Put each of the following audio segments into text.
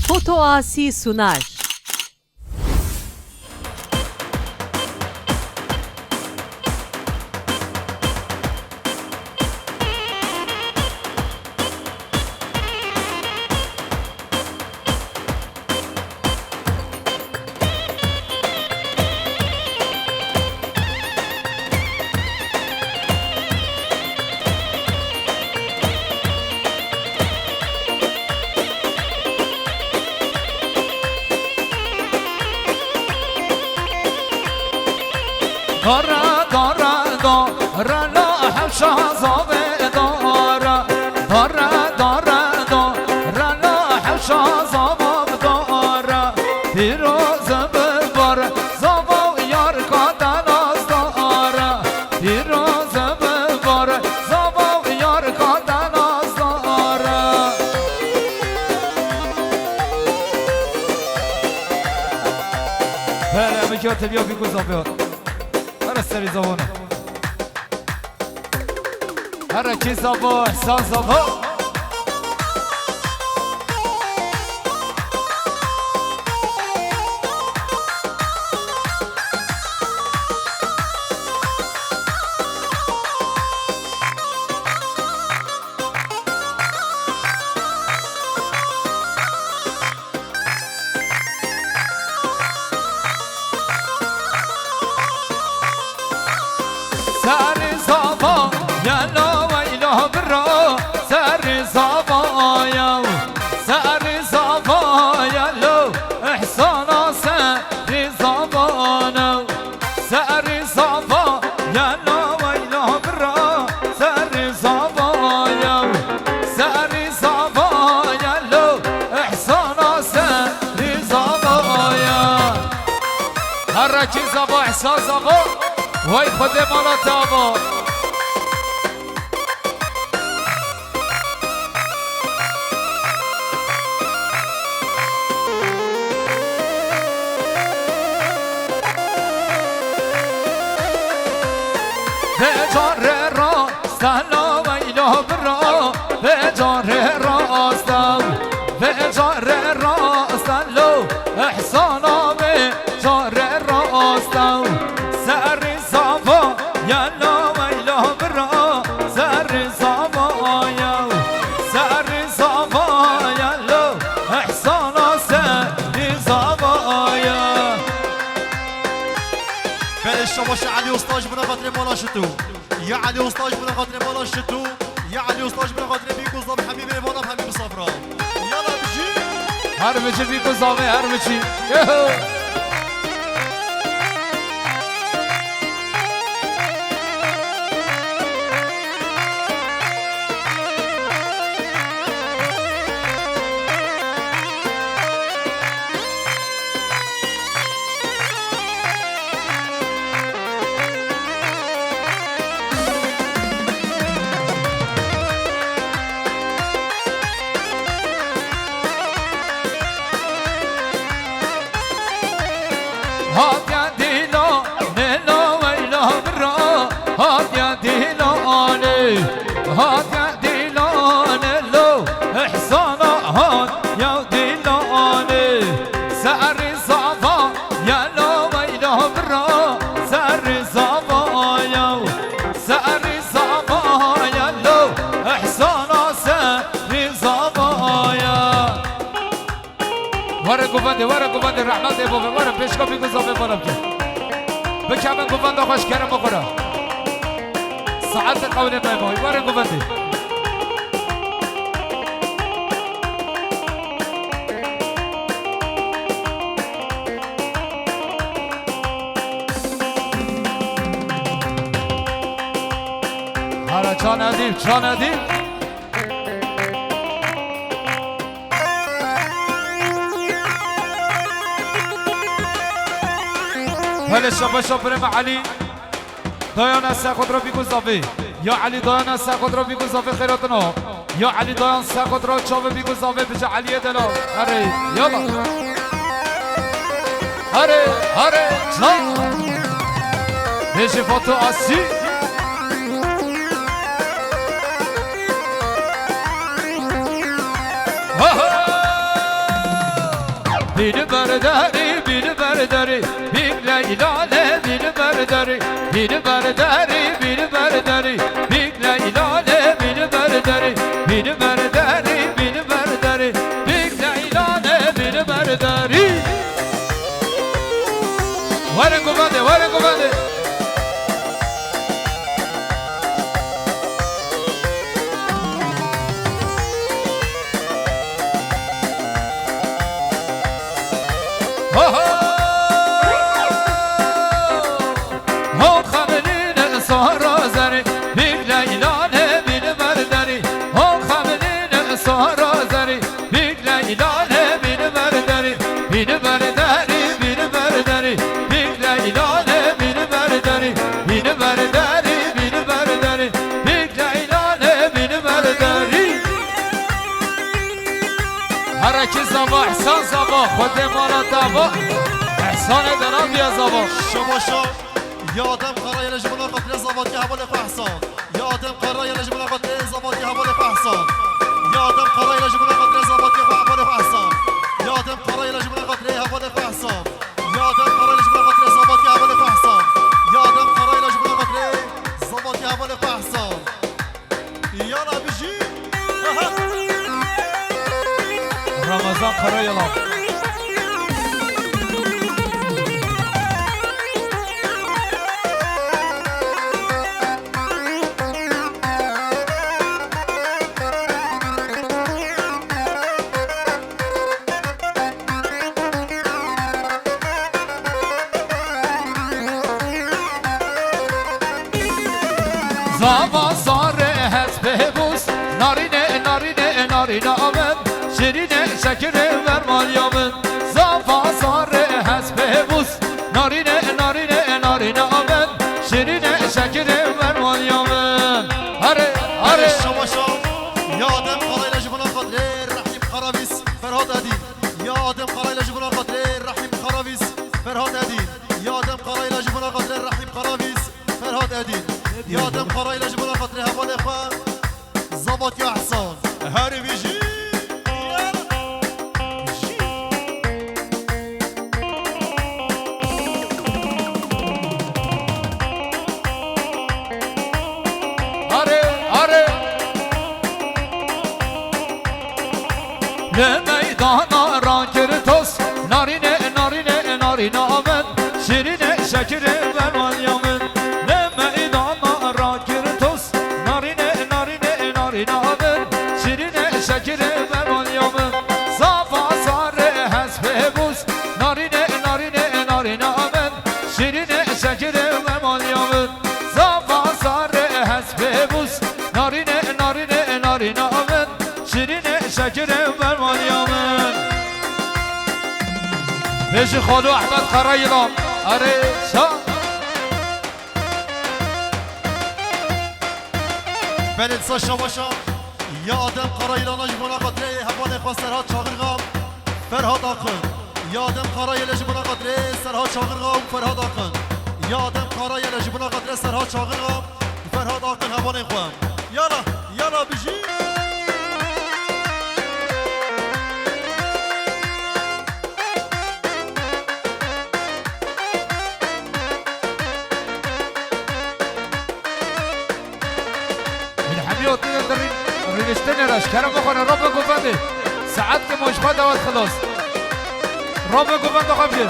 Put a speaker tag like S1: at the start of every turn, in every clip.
S1: Foto Asi sunar.
S2: دارا دارا دارا لا حبشا زابه دارا دارا دارا دارا لا حبشا زابه دارا پیروز ببار زابه یار کادن از دارا پیروز ببار زابه یار کادن از دارا بله میکرد بیا بگو زابه سری زبانه هر کی زبا احساس زبا سر زبا یلا ویلا برا سر زبا یا سر زبا یلا احسانا سر زبانا سر زبا یلا ویلا برا سر زبا یا سر زبا یلا احسانا سر زبا یا هر کی زبا احساس زبا وای خود مالا تابا به جار راستلا ویلا برا به جار راستلا به جار راستلا احسانا به جار راستلا سر زبا یلا ویلا برا سر زبا یا سر زبا یلا احسانا سر زبا یا
S3: بلش باش علی استاج بنا خاطر مولا شتو یا علی استاج بنا خاطر مولا شتو یا علی استاج بنا خاطر بیکو زاب حبیب مولا حبیب صفرا یلا بجی
S2: هر بچه بیکو زابه هر بچه هات يا ديلو نيلو ويلو برا هات يا ديلو علي هات يا ديلو نيلو احسانا هات يا ديلو علي سعر الزعفا يلو ويلو برا سعر الزعفا يو سعر الزعفا يلو احسانا سعر الزعفا يا ورا گوفنده رحمت بابا ورا پیشکا بیگو زابه بارم که بکمن گوفنده خوش کرم بخورم ساعت قول مهمای ورا گوفنده هر چا ندیم هل شب برم علی دایان است خود را بیگو زافه یا علی دایان است خود را بیگو زافه خیراتنا یا علی دایان است خود را چاوه بیگو زافه بجا علی دلا هره یالا هره چا بجا فاتو آسی ها beni berdari, beni berdari, bir leylale beni berdari, beni berdari, beni berdari, bir leylale beni berdari, beni berdari, beni berdari, bir leylale beni berdari. Varın kuvveti, varın kuvveti. حركي صباح احسان صباح خد مالا تابا احسان دلال بیا صباح
S3: شباشا یادم قرای لجبنا قطر زبادی حوال احسان یادم قرای لجبنا قطر زبادی حوال احسان یادم قرای لجبنا قطر زبادی حوال احسان یادم قرای لجبنا قطر حوال احسان یادم قرای لجبنا قطر زبادی حوال احسان یادم قرای لجبنا قطر زبادی حوال احسان یالا بجی
S2: رمضان قرایلام زاوا ساره هست بهبوس نارینه نارینه نارینه آمد شیرینه شکره ورمال یامن زاوا ساره هست بهبوس نارینه نارینه نارینه آمد شیرینه شکره ورمال یامن هره هره
S3: شماشا یادم قرای لجبنا قدر رحیم خرابیس فرهاد ادین یادم قرای لجبنا قدر رحیم خرابیس فرهاد ادین یادم قرای لجبنا قدر رحیم خرابیس فرهاد ادین یادم قرای لجبنا قدر حوال اخوان زبط یا احسان هری بیجی
S2: لمیدانا را کرتوس نارینه نارینه نارینه آمد شیرینه شکره ورمان یامن لمیدانا را کرتوس نارینه نارینه نارینه آمد شیرینه شکره ورمان یامن صافا ساره هست بهبوس نارینه نارینه نارینه آمد شیرینه شکره ورمان یامن صافا ساره هست بهبوس نارینه نارینه نارینه آمد شیرینه شکره ورمان یامن پیش خالو احمد قرایلام اره شا
S3: بلد سا شماشا یادم قرایلان لجبنا قدر حوال اخوان سرهاد شاغرغام فرهاد آقن یادم قرای لجبنا قدر سرهاد شاغرغام فرهاد آقن یادم قرای لجبنا قدر سرهاد شاغرغام فرهاد آقن حوال اخوان یالا یالا بجی
S2: ريشتني راش كرم بخونه رب قفنده ساعات که مشخواه دوات خلاص رب قفنده خبجل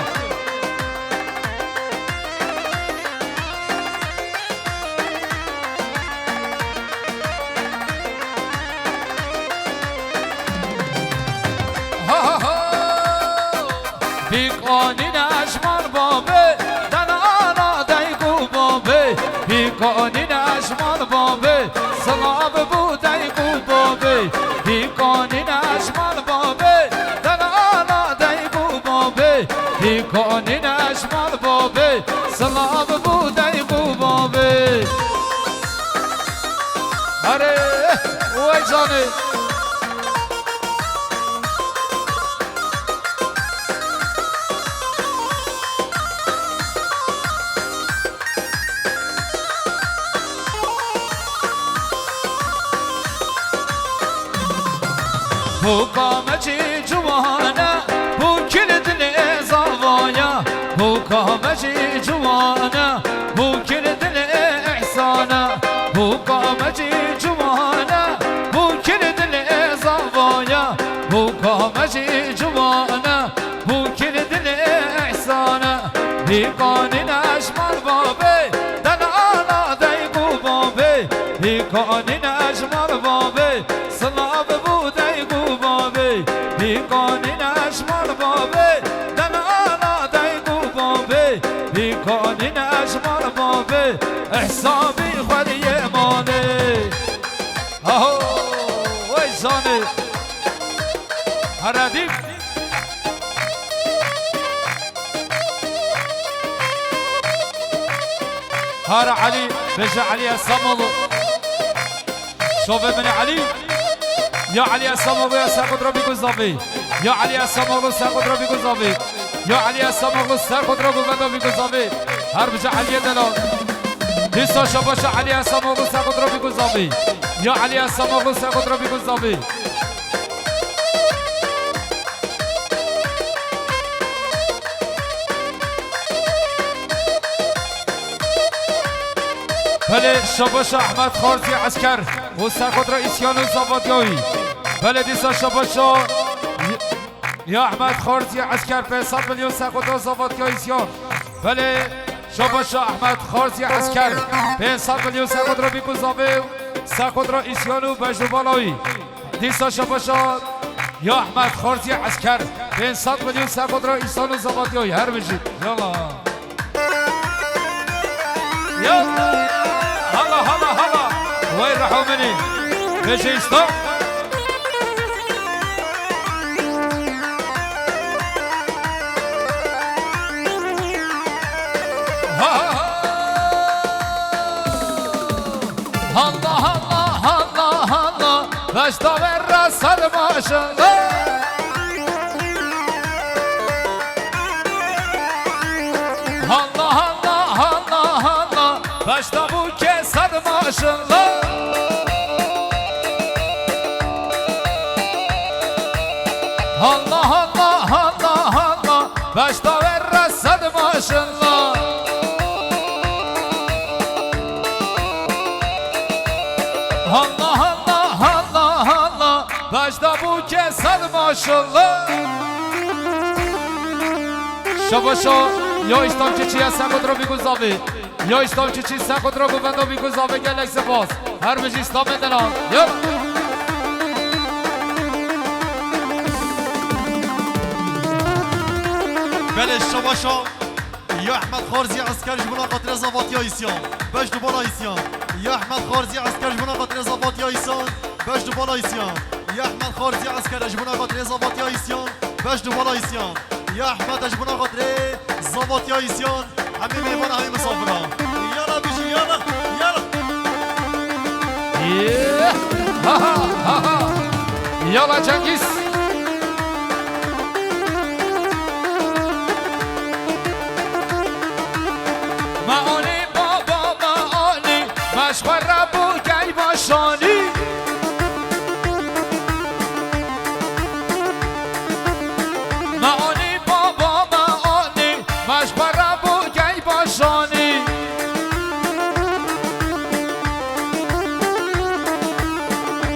S2: بیقانی نشمان بابه دن آنا دیگو بابه بیقانی نشمان بابه سلام بودی بابه بیقانی نشمان بابه دن آنا دیگو بابه بیقانی نشمان بابه سلام بودی بابه اره وای جانه Bu kameci cuvana bu kilit جمانه بو کل دل احسانه بو قامجی جمانه بو کل دل زوایا بو قامجی جمانه بو کل دل احسانه بی قانینش مال بابه دل آلا دیگو بابه بی قانینش مال بابه سلاب بو دیگو بابه بی قانینش مال بابه دل آلا دیگو بابه بی قانینش مال بابه احسابی خودی مانه آهو وی زانه هردیم هار علي بجا علي الصمد شوف ابن علي يا علي الصمد يا ساقط ربي كوزافي يا علي الصمد ساقط ربي كوزافي يا علي الصمد ساقط ربي كوزافي هار بجا علي دلال لسه شباش علي الصمد ساقط ربي كوزافي يا علي الصمد ساقط ربي كوزافي بله شباش احمد خارزی عسکر و سرخود رئیسیان و زاوادیایی بله دیسا شباش یا احمد خارزی عسکر 500 میلیون سرخود زاوادیایی سیان بله شباش احمد خارزی عسکر 500 میلیون سرخود را بیگذابه سرخود رئیسیان و بجدوبالایی دیسا شباش یا احمد خارزی عسکر 500 میلیون سرخود رئیسیان و زاوادیایی هر بشید یالا یالا هلا هلا هلا وين راحوا مني ليش يستوب هلا هلا هلا هلا باش طاير راس ما شاء الله هلا هلا هلا هلا باش طابو كسر ما شاء الله هلا هلا هلا هلا باش طاير راس ما شاء الله هلا هلا هلا هلا باش طابو كسر ما شاء الله شباشا یا استام که چی هستن خود را بیگذابه یا استام که چی هستن خود را گووندا بیگذابه گلک سپاس هر بجی استام مدنان یا
S3: بله شباشا یا احمد خارزی عسکر جبنا قطر زاوات یا ایسیان باش دوبالا ایسیان یا احمد خارزی عسکر جبنا قطر زاوات یا ایسیان باش دوبالا ایسیان یا احمد خارزی عسکر جبنا قطر زاوات یا ایسیان باش دوبالا ایسیان یا احمد اجبنا قطر زاوات یا ایسیان همه میوان همه مسافران یالا بیشی یالا
S2: یالا یالا جنگیز معانی بابا معانی مشغل ربو گی باشانی معانی بابا معانی مشغل ربو گی باشانی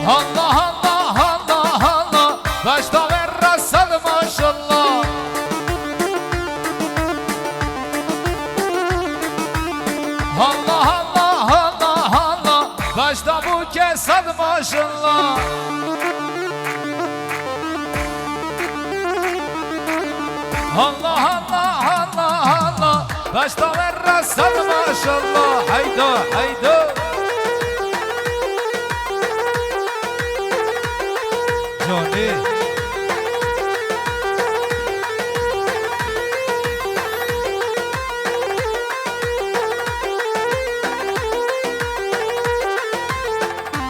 S2: الله الله الله الله باش طاير رسل ما شاء الله الله الله الله الله باش طابو كسد ما شاء الله الله الله الله الله باش طاير رسل ما شاء الله حيدو حيدو جوني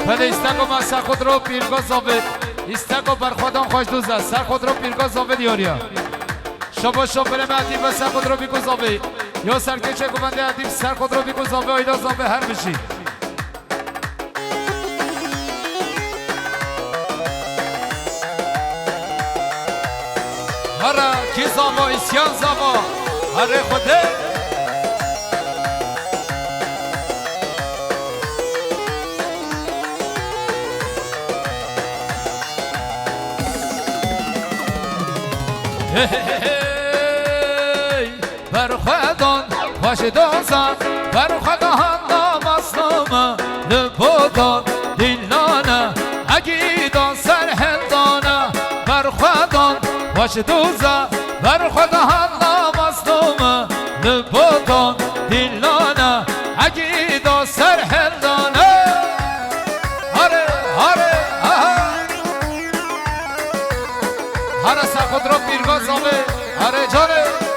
S2: بله استگو ما سر خود رو پیرگاه زاوید استگو بر خودم خوش دوزه سر خود رو پیرگاه زاوید یاریا شبا برم عدیب و سر خود رو بیگو زاوید یا سرکشه گوونده عدیب سر خود رو بیگو زاوید آیدا زاوید هر بشی هره کی زاوا اسیان زاوا هره خوده بر خدان خوش دوزن بر خدان نامسلمه لبودان دیلانه اگیدان سر هندانه بر خدان خوش دوزن بر خدان نامسلمه لبودان دیلانه اگیدان سر هندانه هره هره هره سخود رو پیرگاه زامه هره جانه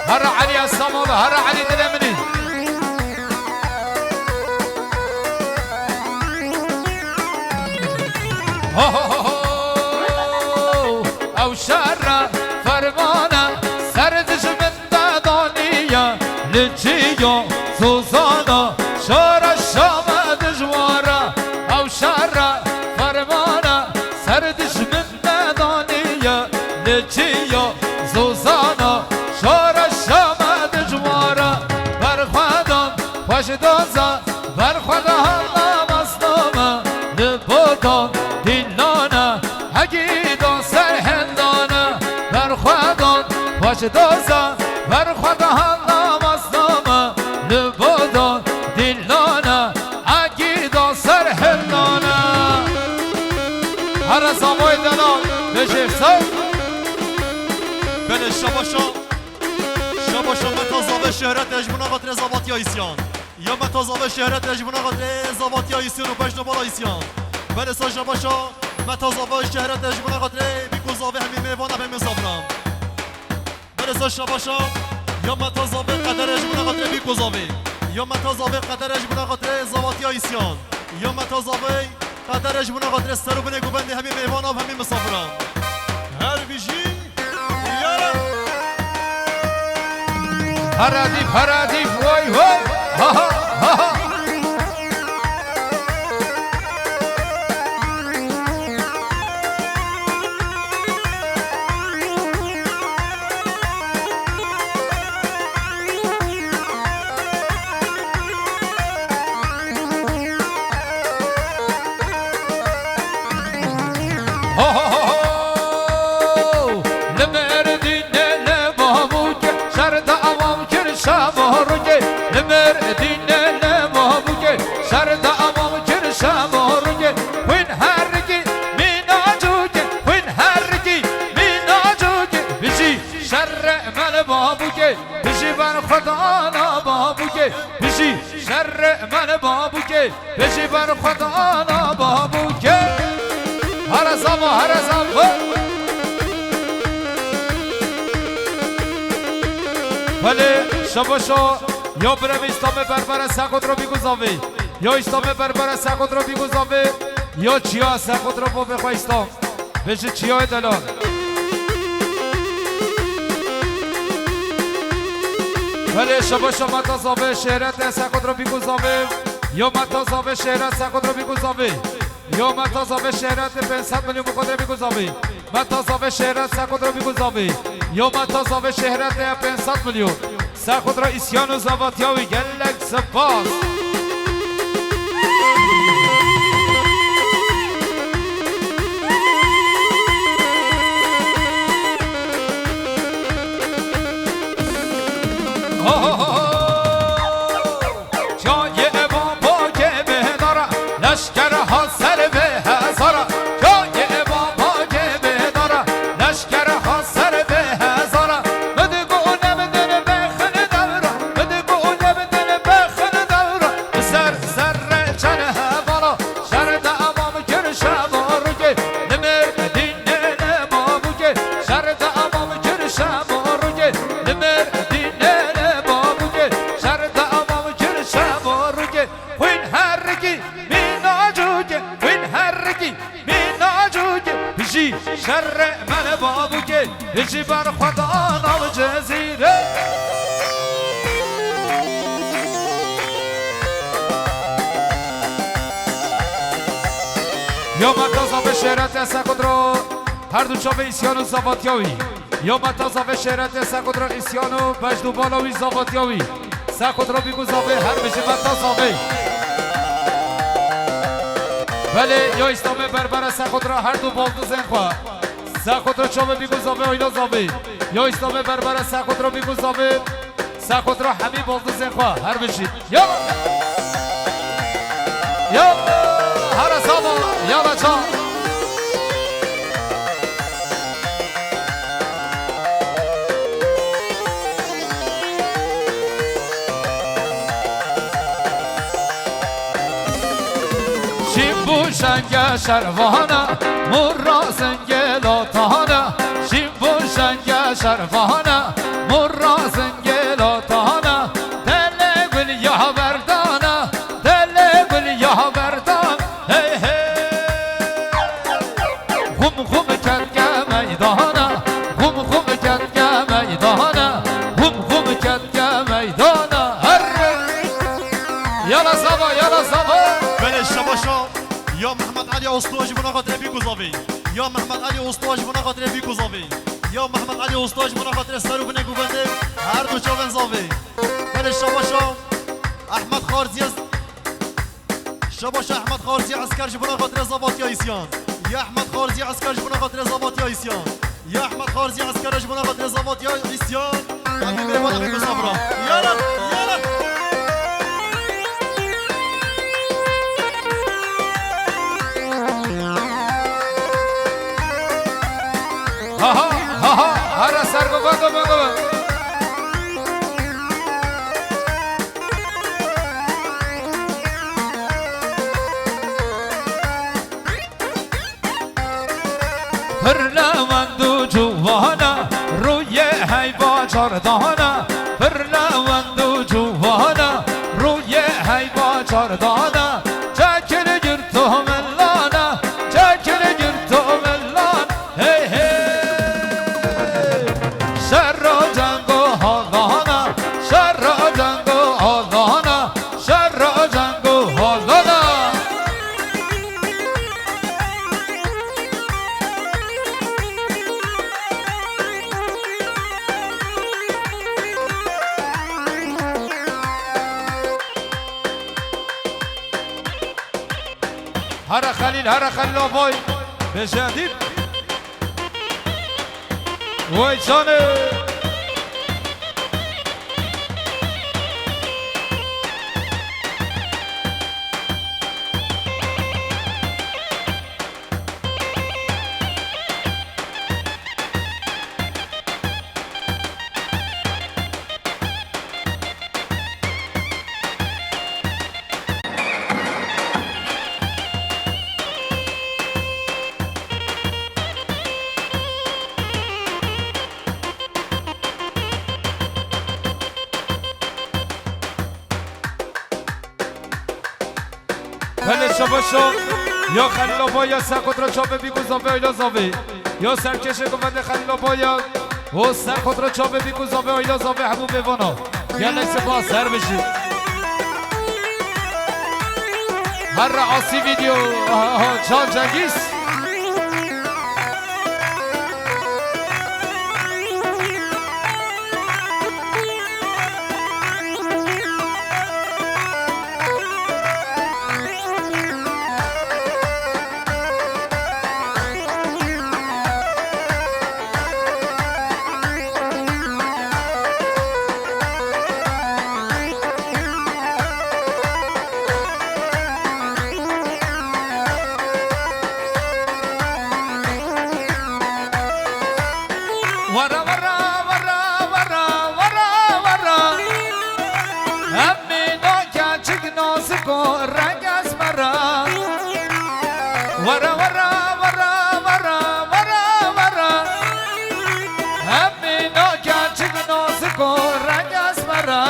S2: هره علی السماوه هره علی دلمنی او شر فرمانه سر دشمن دادانیه لچیو سوزانا شار شام دجواره او شر فرمانه سر دشمن دادانیه لچیو سوزانا شار شام دجواره بر خودم خوش دوزه بر خودم نامستمه لبودم دیلانه اگیدان سر هندانه بر خودم خوش دوزه بر خودم نامستمه لبودم دیلانه اگیدان سر هندانه هر زمای دلال بشه سر
S3: بله شباشا متازاوه شهرت اجمونا قطر زباط یا ایسیان یا متازاوه شهرت اجمونا قطر زباط یا ایسیان و پشت بالا ایسیان بله سا شباشا متازاوه شهرت اجمونا قطر بیکوزاوه همین میوان همین صبرم بله سا شباشا یا متازاوه قدر اجمونا قطر بیکوزاوه یا متازاوه قدر اجمونا قطر زباط یا ایسیان یا متازاوه قدر اجمونا قطر سروبن گوبند همین میوان همین صبرم هر بیشی
S2: هردیف وای وای ها ها ها ها بشی بر خدا نا بابو که هر زمان ولی شباشا یا برم استام بربر سخود رو بیگذاوی یا استام بربر سخود رو بیگذاوی یا چیا سخود رو بخواه استام بشه چیا دلال ولی شباشا متازاوه شهرت سخود رو بیگذاوی یا متازاوه شهرت سخود رو بیگذاوی یا متازاوه شهرت 500 میلیون بخواد رو بیگذاوی متازاوه شهرت سخود رو بیگذاوی یا متازاوه شهرت 500 میلیون سخود را اسیان و زواتیاوی گلک سپاس شر من بابو که بشی بر خدا نال جزیره یا متازا به شهرت سخود رو هر دو چاوه ایسیانو زباتیاوی یا متازا به شهرت سخود رو ایسیانو بجدو بالاوی زباتیاوی سخود رو بیگو زابه هر بشه متازاوی ولی یا اسلام بربر سخود را هر دو بالدو زن خواه سخود را چوبه بیگو زاوه ایلا زاوه یا اسلام بربر سخود را بیگو زاوه سخود را همی بالدو زن خواه هر بشید یا هر اصابا یا بچه شنگ شروانه مرا زنگلاتانه شیبو شنگ شروانه مرا زنگلاتانه دل گل یا بردانه دل گل یا بردان هی هی خم خم کدگه میدانه خم خم کدگه میدانه خم خم کدگه میدانه هر یالا زبا یالا زبا
S3: بله شباشا یا محمد علی استواج بنا خاطر بی گزاوی یا محمد علی استواج بنا خاطر بی گزاوی یا محمد علی استواج بنا خاطر سرو بنه گوبنده هر دو چاون زاوی بله شباشا احمد خارزی است شباشا احمد خارزی عسکرش بنا خاطر زاباطی ایسیان یا احمد خارزی عسکرش بنا خاطر زاباطی ایسیان یا احمد خارزی عسکرش بنا خاطر زاباطی ایسیان همین میره بالا بگو صبرا یالا یالا
S2: ها ها ها هر سر کو بگو پرلوندو جوانا روی حیوا چاردانا پرلوندو جوانا روی حیوا چاردانا چکر گیر تو ملانا چکر گیر تو ملان هی هی شر را جنگو حالانا شر را جنگو حالانا شر را جنگو حالانا هر خلیل آبای بجدید وای جانه بله شباشو یا خلیل آبای یا سرخود را چاپه بیگو زاوه ایلا زاوه یا سرکش گوونده خلیل آبای و سرخود را چاپه بیگو زاوه ایلا زاوه همون بوانا یا لیس با سر بشید هر رعاسی ویدیو جان جنگیز ورا ورا ورا ورا ورا ورا امینا کچک ناز کو رنگ از مرا ورا ورا ورا ورا ورا ورا امینا کچک ناز کو رنگ از مرا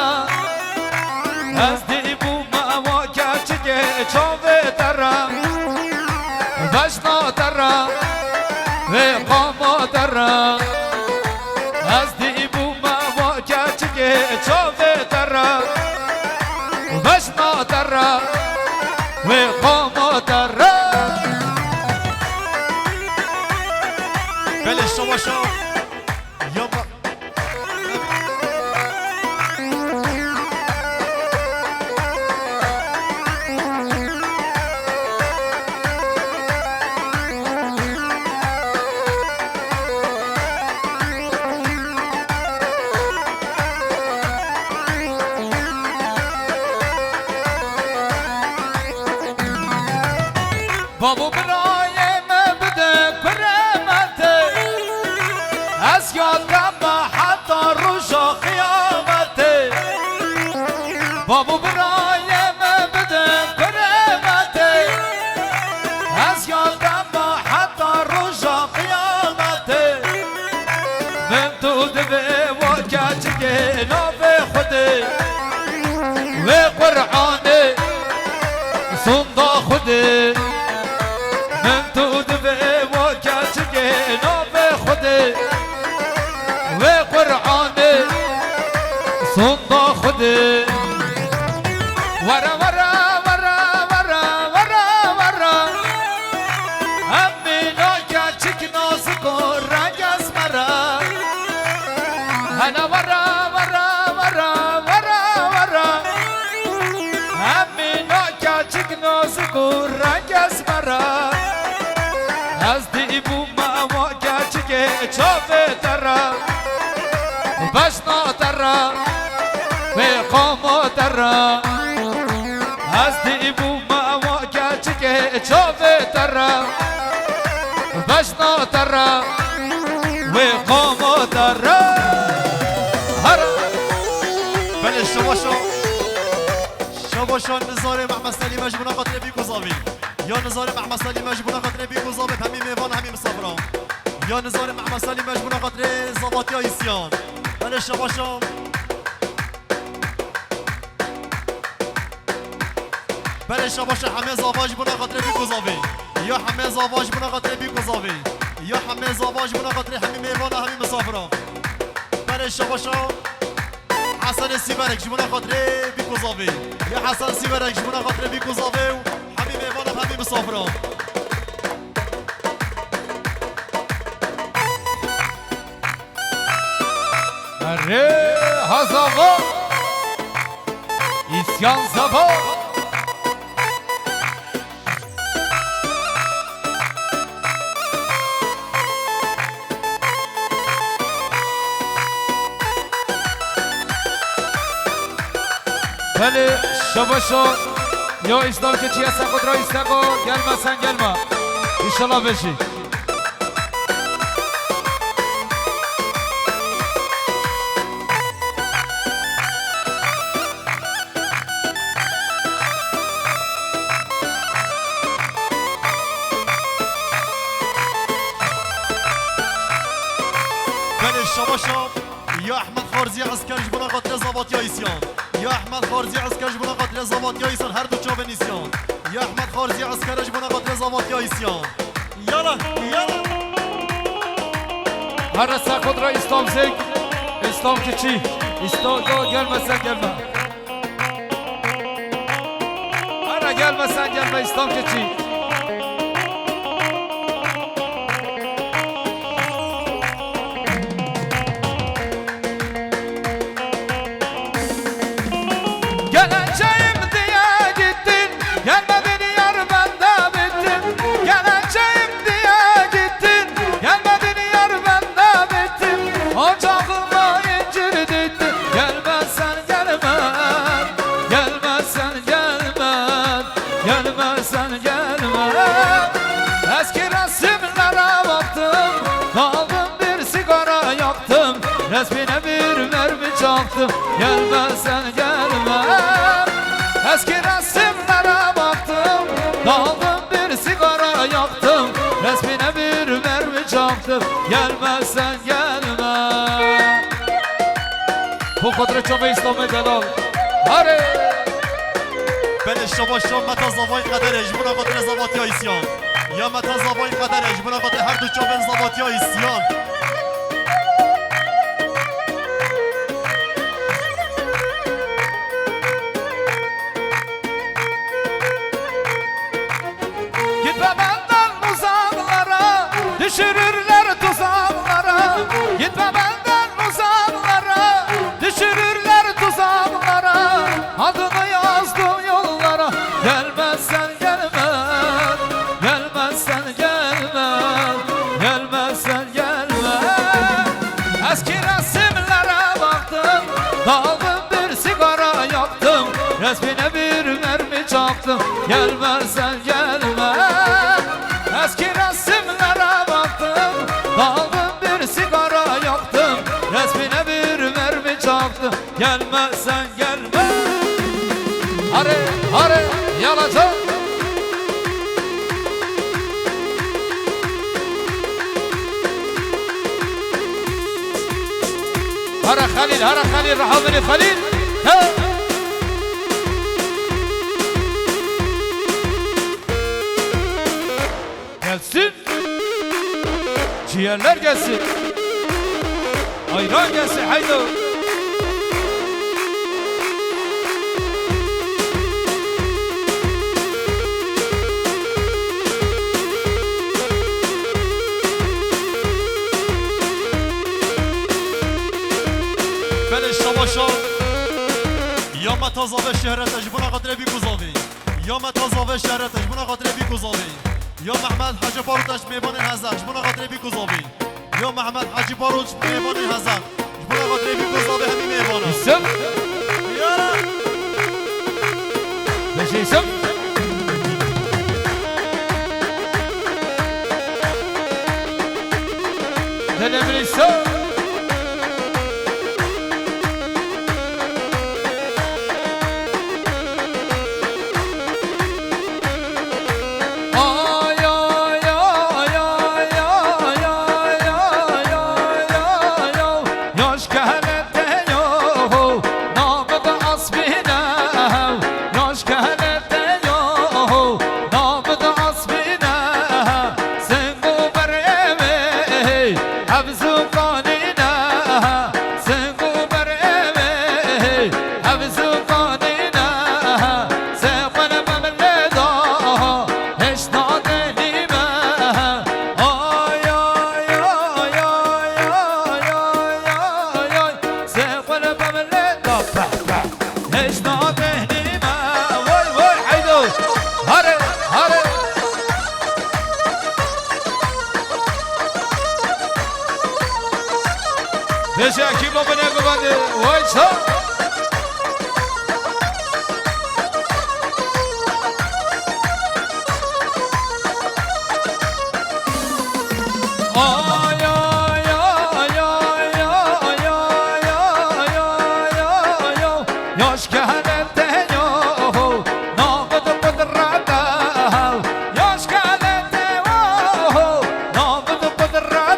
S2: از دیبو ما کچک چاوه ترم وشنا ترم و قاما ترم از دیبو ما کچک چاوه ترم وشنا ترم و قاما ترم
S3: بله شباشا یا
S2: بده کرمته از یادم حتی روشا قیامته بابو برایم بده کرمته از یادم حتی روشا قیامته من تو دبه و کچگه ناب خوده و قرآنه صندا خوده من تو دبه و کچگه ناب خوده و قرآنه صندا خوده ورا ورا ورا ورا ورا ورا امینا کچک نازک و رنگ از مرا انا ورا ورا ورا ورا ورا امینا کچک نازک و رنگ از مرا از دیبو ما کچک چاپه ترا بشنا ترا به قامو ترا از دیبو ما کچک چاپه ترا بشنا ترا و قامو ترا
S3: بله شما نظاره محمد سلیم مجبورا خاطر بی گذابی یا نظاره محمد سلیم مجبورا خاطر بی گذابی همین میوان همین مسافران یا نظاره محمد سلیم مجبورا خاطر زباطی ها ایسیان بله شما بله شما همه زواج بنا خاطر بی گذابی یا همه زواج بنا خاطر بی گذابی یا همه زواج بنا خاطر همین میوان همین مسافران بله شما حسن سیبرک جمعنا خاطر بی گذابی یا حسن سیبرک جمعنا خاطر بی گذابی و همین میوان همین مسافران
S2: اره هزاقا ایسیان زبا بله شباشو یا اسلام که چی هستن خود را ایستگو گلمه سن گلمه ایشالله بشی
S3: بله شباشو یا احمد خارزی عسکر جبنا خاطر زباطی ها ایسیان یا احمد خارزی عسکر جبنا خاطر زباطی ها ایسیان هر دو چاوه نیسیان یا احمد خارزی عسکر جبنا خاطر زباطی ها ایسیان یالا
S2: هر رسا خود را اسلام زنگ اسلام که چی اسلام گلمه سن گلمه هر گلمه سن گلمه اسلام که چی Gelmezsen gelme eski resimlere baktım kaldım bir sigara yaktım resmine bir mermi çaktım gelmezsen gelme eski resimlere baktım kaldım bir sigara yaktım resmine bir mermi çaktım gelmezsen gelme bu kudret çok İslam'ı delal hadi
S3: بله شما متا زبای قدره جبنا خاطر زباطی ها ایسیان یا متا زبای قدره جبنا خاطر هر دو چاوه زباطی ها ایسیان
S2: Gitme benden uzaklara düşürürler tuzaklara Gitme benden uzaklara düşürürler tuzaklara Adını yazdım yollara Gelmezsen gelme Gelmezsen gelme Gelmezsen gelme Eski resimlere baktım Daldım bir sigara yaktım Resmine bir mermi çaktım Gelmezsen gelme Eski resimlere gelme sen gelme. Hare hare yalacak. هرا خليل هرا خليل راح اظني خليل ها gelsin ciğerler gelsin ayran gelsin haydi
S3: باشا یا ما تازاوه شهرتش بنا خاطر بی گذاوی یا ما تازاوه شهرتش بنا خاطر بی گذاوی یا محمد حاجی باروتش میبان هزش بنا خاطر بی گذاوی یا محمد حاجی باروت میبان هزش بنا خاطر بی گذاوی همین میبان
S2: اسم
S3: یارا
S2: بشی اسم دلم ریسم Teşekkür babana babanı. Vay çal. Ay ay ay ay ay ay ay yaş gelette yo nabıdı bıdırada yaş gelette yo nabıdı bıdırada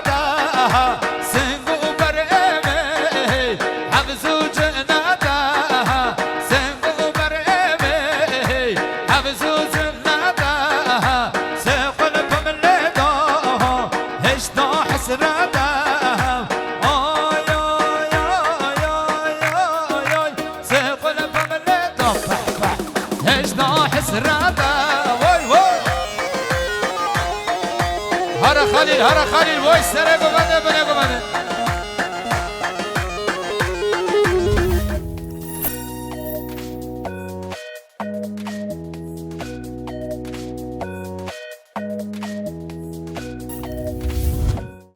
S2: هرا خليل وای سره گمنه بنه گمنه